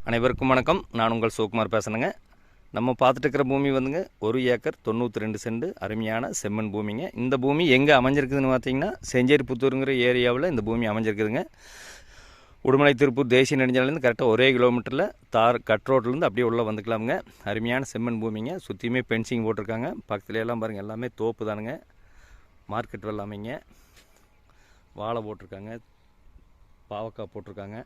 அனைவருக்கும் வணக்கம். நான் உங்கள் சிவகுமார் பேசுகிறேங்க. நம்ம பார்த்துட்டு இருக்கிற பூமி வந்துங்க 1 ஏக்கர் 92 சென்ட் அருமையான செம்மண் பூமிங்க. இந்த பூமி எங்கே அமைஞ்சிருக்குதுன்னு பார்த்தீங்கன்னா செஞ்சேரிப்புத்தூருங்கிற ஏரியாவில் இந்த பூமி அமைஞ்சிருக்குதுங்க. உடுமலை திருப்பூர் தேசிய நெடுஞ்சாலையிலேருந்து கரெக்டாக ஒரே கிலோமீட்டரில் கட் ரோட்லேருந்து அப்படியே உள்ளே வந்துக்கலாமுங்க. அருமையான செம்மண் பூமிங்க. சுற்றியுமே பென்சிங் போட்டிருக்காங்க. பக்கத்துலையெல்லாம் பாருங்கள், எல்லாமே தோப்பு தானுங்க. மார்க்கெட் வெள்ளாமைங்க. வாழை போட்டிருக்காங்க, பாவக்காய் போட்டிருக்காங்க.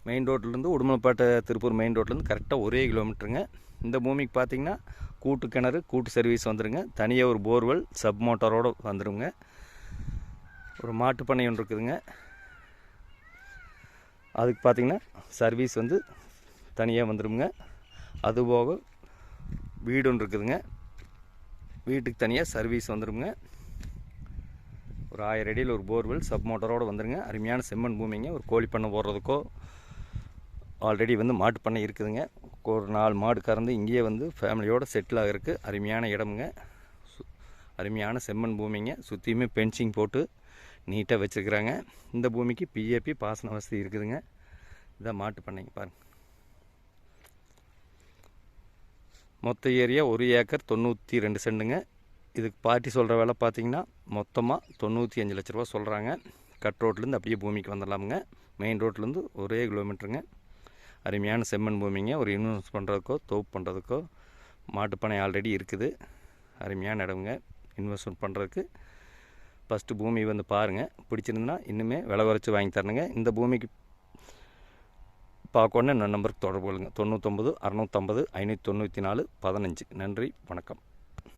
மெயின் ரோட்லேருந்து உடுமலைப்பேட்டை திருப்பூர் மெயின் ரோட்லேருந்து கரெக்டாக ஒரே கிலோமீட்டருங்க. இந்த பூமிக்கு பார்த்திங்கன்னா கூட்டு கிணறு, கூட்டு சர்வீஸ் வந்துடுங்க. தனியாக ஒரு போர்வெல் சப் மோட்டாரோடு வந்துடுங்க. ஒரு மாட்டு பண்ணை ஒன்று இருக்குதுங்க. அதுக்கு பார்த்திங்கன்னா சர்வீஸ் வந்து தனியாக வந்துடுங்க. அதுபோக வீடு ஒன்று இருக்குதுங்க. வீட்டுக்கு தனியாக சர்வீஸ் வந்துடுங்க. ஒரு 1000 அடியில் ஒரு போர்வெல் சப் மோட்டரோடு வந்துடுங்க. அருமையான செம்மண் பூமிங்க. ஒரு கோழி பண்ணை போடுறதுக்கோ ஆல்ரெடி வந்து மாட்டு பண்ணை இருக்குதுங்க. ஒரு 4 மாடு கறந்து இங்கேயே வந்து ஃபேமிலியோடு செட்டில் ஆகிறதுக்கு அருமையான இடமுங்க. அருமையான செம்மண் பூமிங்க. சுற்றியுமே பென்சிங் போட்டு நீட்டாக வச்சுருக்குறாங்க. இந்த பூமிக்கு பிஏபி பாசன வசதி இருக்குதுங்க. இதான் மாட்டு பண்ணைங்க பாருங்கள். மொத்த ஏரியா 1 ஏக்கர் 92 சென்ட்டுங்க. இதுக்கு பார்ட்டி சொல்கிற வேலை பார்த்திங்கன்னா மொத்தமாக 95 லட்ச ரூபா சொல்கிறாங்க. கட் ரோட்லேருந்து அப்படியே பூமிக்கு வந்துடலாமுங்க. மெயின் ரோட்லேருந்து ஒரே கிலோமீட்டருங்க. அருமையான செம்மண் பூமிங்க. ஒரு இன்வெஸ்ட் பண்ணுறதுக்கோ தோப்பு பண்ணுறதுக்கோ மாட்டுப்பண்ணை ஆல்ரெடி இருக்குது. அருமையான இடமுங்க இன்வெஸ்ட்மெண்ட் பண்ணுறதுக்கு. ஃபஸ்ட்டு பூமி வந்து பாருங்கள். பிடிச்சிருந்துன்னா இன்னுமே விலை குறைச்சி வாங்கி தரணுங்க. இந்த பூமிக்கு பார்க்கணுன்னு நம்பருக்கு தொடர்பு கொள்ளுங்கள். 99 650 594 15. நன்றி, வணக்கம்.